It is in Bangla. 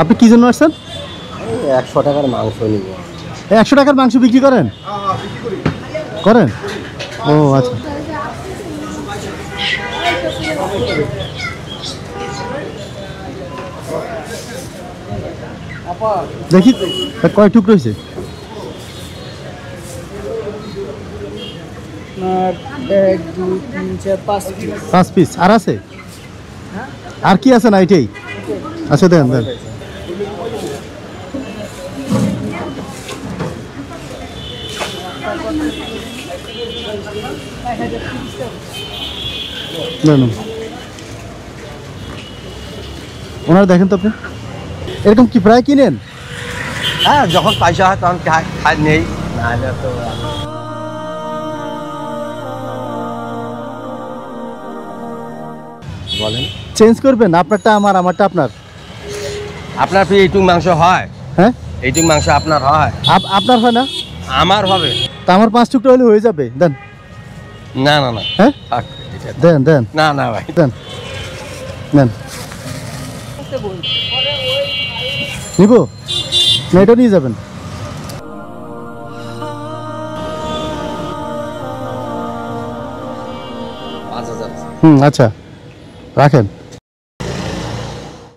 আপনি কি জন্য আসছেন? 100 টাকার মাংস নিব। 100 টাকার মাংস বিক্রি করেন? করেন? ও আচ্ছা। দেখি কয় টুকরো হয়েছে? 1 2 3 4 5 পিস। 5 পিস আর আছে? আর কি আছে না এটাই? আচ্ছা দেন দেন। ওনারা দেখেন তো আপনি এরকম কি প্রায় কিনেন? হ্যাঁ, যখন পয়সা হয় তখন খাই নেই, নাহলে তো বলেন। চেঞ্জ করবেন? আপনারটা আমার, আমারটা আপনার। আপনার কি এইটুক মাংস হয়? হ্যাঁ, এইটুক মাংস আপনার হয়? আপনার হয় না? আমার হবে। তা আমার 5 টুকরো হলে হয়ে যাবে। দেন। না না না, হ্যাঁ থাক। দেন দেন। না না ভাই, দেন নেন। নিব না, এটা নিয়ে যাবেন। আচ্ছা রাখেন।